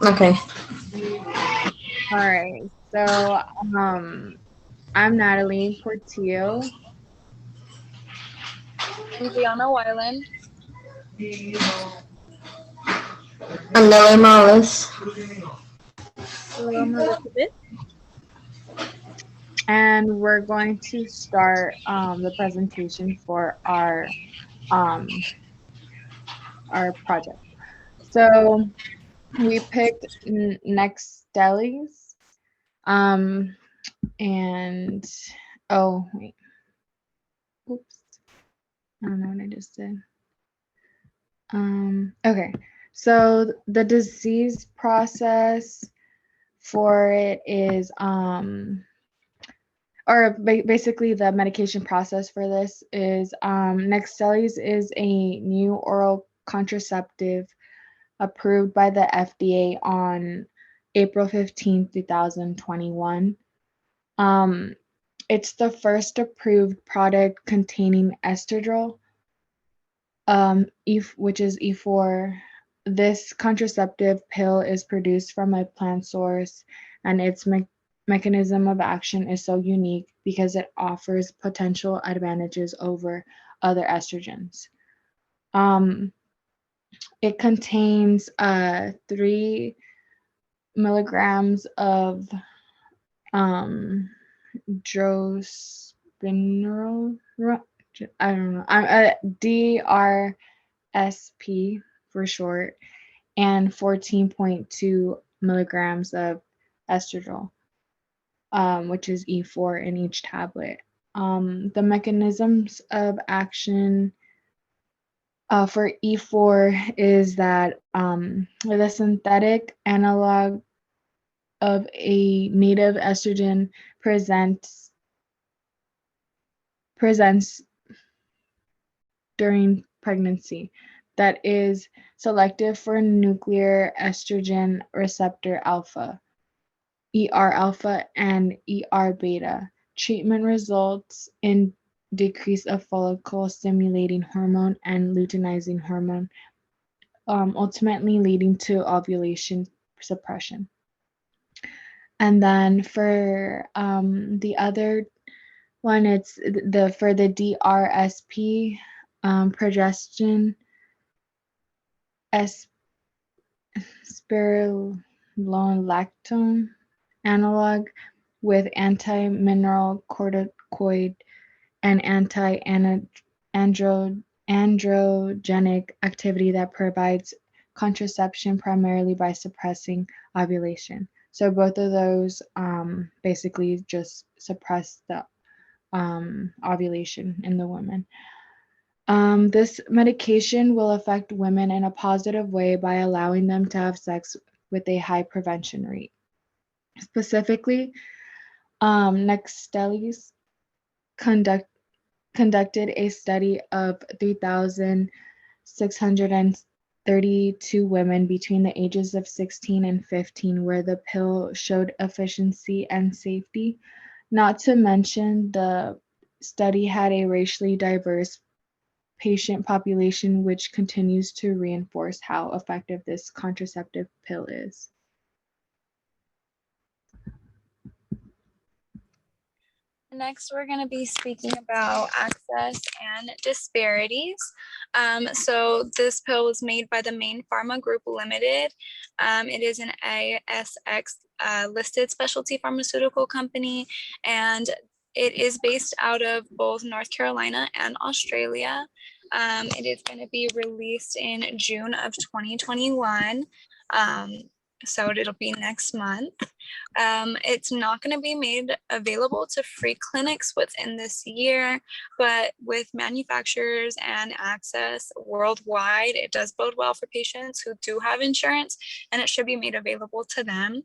Okay. All right. So, um, I'm Natalie Portillo. I'm Brianna Wyland. I'm Lily Morales. Hello, I'm Elizabeth. And we're going to start the presentation for um, our project. So we picked nextstellis, um, and oh wait, oops, I don't know what I just did. Okay, so the disease process for it is or basically the medication process for this is nextstellis is a new oral contraceptive approved by the FDA on April 15th, 2021. um, it's the first approved product containing estradiol, which is E4. This contraceptive pill is produced from a plant source, and its mechanism of action is so unique because it offers potential advantages over other estrogens. Um, it contains 3 milligrams of um, drospirenol. I don't know. DRSP for short, and 14.2 milligrams of estradiol, which is E4 in each tablet. The mechanisms of action for E4 is that the synthetic analog of a native estrogen presents during pregnancy that is selective for nuclear estrogen receptor alpha, ER alpha, and ER beta. Treatment results in decrease of follicle stimulating hormone and luteinizing hormone, ultimately leading to ovulation suppression. And then for the other one, it's the for the DRSP, progestin spironolactone analog with anti-mineral corticoid and anti-androgenic activity that provides contraception primarily by suppressing ovulation. So both of those basically just suppress the ovulation in the woman. This medication will affect women in a positive way by allowing them to have sex with a high prevention rate. Specifically, nextstellis conduct, conducted a study of 3,632 women between the ages of 16 and 15 where the pill showed efficiency and safety. Not to mention, the study had a racially diverse patient population, which continues to reinforce how effective this contraceptive pill is. Next, we're going to be speaking about access and disparities. So this pill was made by the Main Pharma Group Limited. It is an ASX listed specialty pharmaceutical company, and it is based out of both North Carolina and Australia. It is going to be released in June of 2021. So it'll be next month. It's not going to be made available to free clinics within this year, but with manufacturers and access worldwide, it does bode well for patients who do have insurance, and it should be made available to them.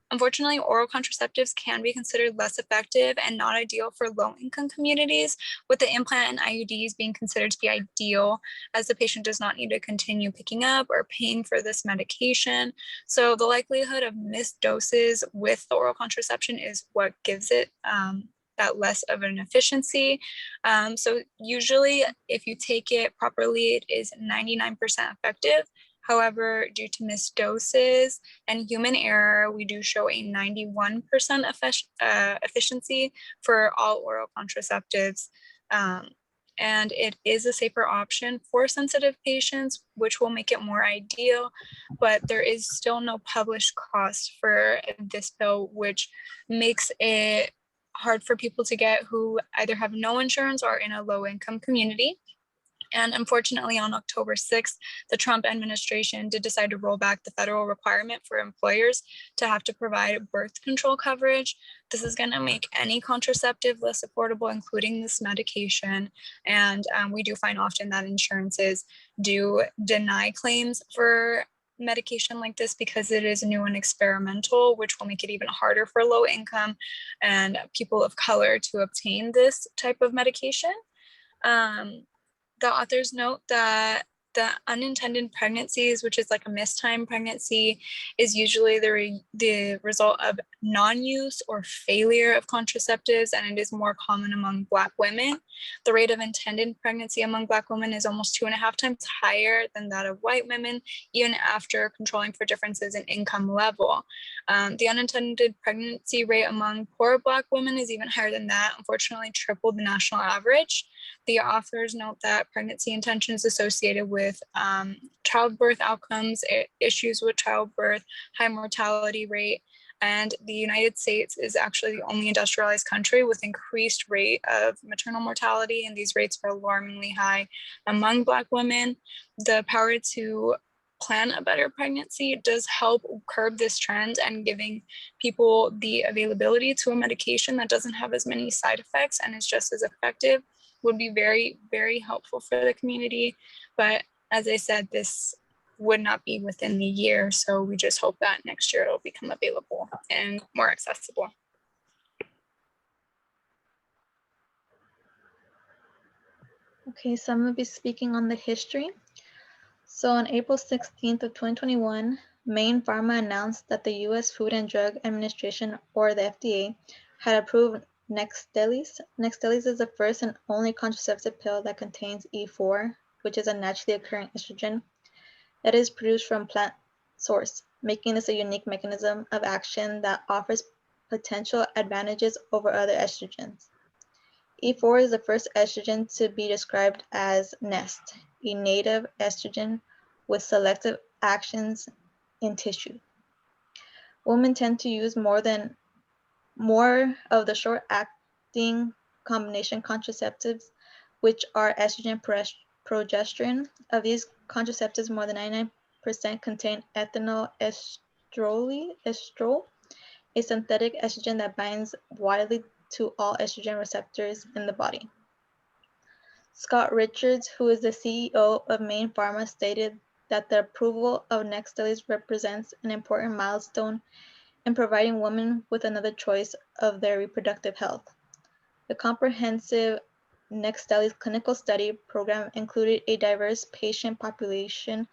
Unfortunately, oral contraceptives can be considered less effective and not ideal for low-income communities, with the implant and IUDs being considered to be ideal, as the patient does not need to continue picking up or paying for this medication. So the likelihood of missed doses with the oral contraception is what gives it that less of an efficiency. So usually if you take it properly, it is 99% effective. However, due to missed doses and human error, we do show a 91% efficiency for all oral contraceptives. And it is a safer option for sensitive patients, which will make it more ideal, but there is still no published cost for this pill, which makes it hard for people to get who either have no insurance or in a low-income community. And unfortunately, on October 6th, the Trump administration did decide to roll back the federal requirement for employers to have to provide birth control coverage. This is going to make any contraceptive less affordable, including this medication. And we do find often that insurances do deny claims for medication like this because it is new and experimental, which will make it even harder for low income and people of color to obtain this type of medication. The authors note that the unintended pregnancies, which is like a mistimed pregnancy, is usually the result of non-use or failure of contraceptives, and it is more common among Black women. The rate of intended pregnancy among Black women is almost 2.5 times higher than that of white women, even after controlling for differences in income level. The unintended pregnancy rate among poor Black women is even higher than that, unfortunately triple the national average. The authors note that pregnancy intention is associated with childbirth outcomes, issues with childbirth, high mortality rate, and the United States is actually the only industrialized country with increased rate of maternal mortality, and these rates are alarmingly high among Black women. The power to plan a better pregnancy does help curb this trend, and giving people the availability to a medication that doesn't have as many side effects and is just as effective would be very, very helpful for the community. But as I said, this would not be within the year. So we just hope that next year it'll become available and more accessible. Okay, so I'm going to be speaking on the history. So on April 16th of 2021, Maine Pharma announced that the U.S. Food and Drug Administration, or the FDA, had approved nextstellis. Nextstellis is the first and only contraceptive pill that contains E4, which is a naturally occurring estrogen that is produced from plant source, making this a unique mechanism of action that offers potential advantages over other estrogens. E4 is the first estrogen to be described as NEST, a native estrogen with selective actions in tissue. Women tend to use more of the short-acting combination contraceptives, which are estrogen progesterone. Of these contraceptives, more than 99% contain ethinyl estrol, a synthetic estrogen that binds widely to all estrogen receptors in the body. Scott Richards, who is the CEO of Maine Pharma, stated that the approval of nextstellis represents an important milestone in providing women with another choice of their reproductive health. The comprehensive nextstellis clinical study program included a diverse patient population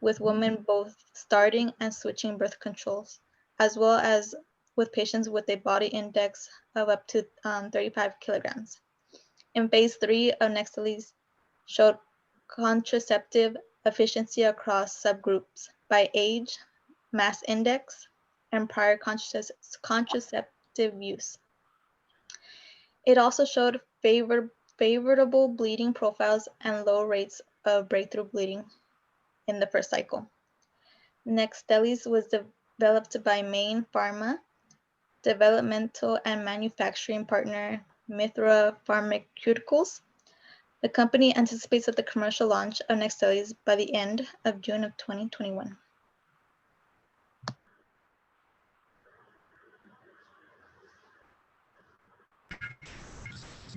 with women both starting and switching birth controls, as well as with patients with a body index of up to 35 kilograms. In phase 3 of nextstellis showed contraceptive efficiency across subgroups by age, mass index, and prior contraceptive use. It also showed favorable bleeding profiles and low rates of breakthrough bleeding in the first cycle. Nextstellis was developed by Maine Pharma, developmental and manufacturing partner Mithra Pharmaceuticals. The company anticipates that the commercial launch of nextstellis by the end of June of 2021.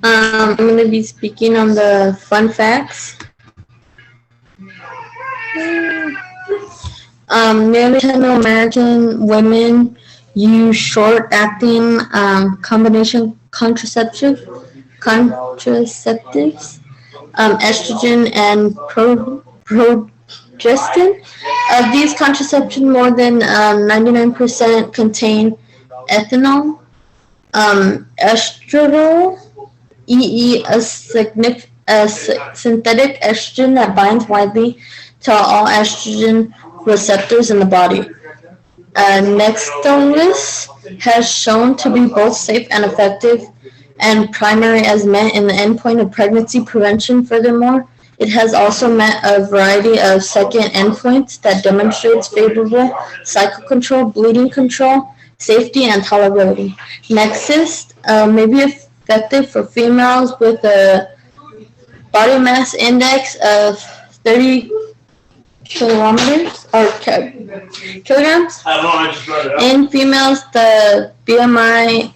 I'm going to be speaking on the fun facts. Nearly 10 American women use short-acting combination contraceptives, estrogen and progestin. Of these contraceptives, more than 99% contain ethanol. Estradiol, EE, a synthetic estrogen that binds widely to all estrogen receptors in the body. nextstellis has shown to be both safe and effective and primary as met in the endpoint of pregnancy prevention. Furthermore, it has also met a variety of second endpoints that demonstrates favorable cycle control, bleeding control, safety, and tolerability. Nexus may be effective for females with a body mass index of 30 kilograms or kilograms. In females, the BMI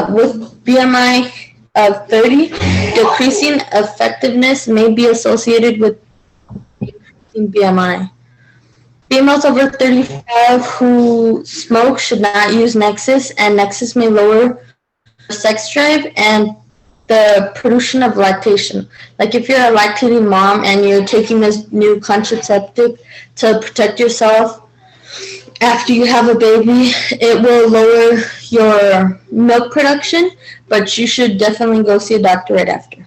with BMI of 30, decreasing effectiveness may be associated with increasing BMI. Females over 35 who smoke should not use Nexus, and Nexus may lower sex drive and the production of lactation. Like if you're a lactating mom and you're taking this new contraceptive to protect yourself after you have a baby, it will lower your milk production, but you should definitely go see a doctor right after.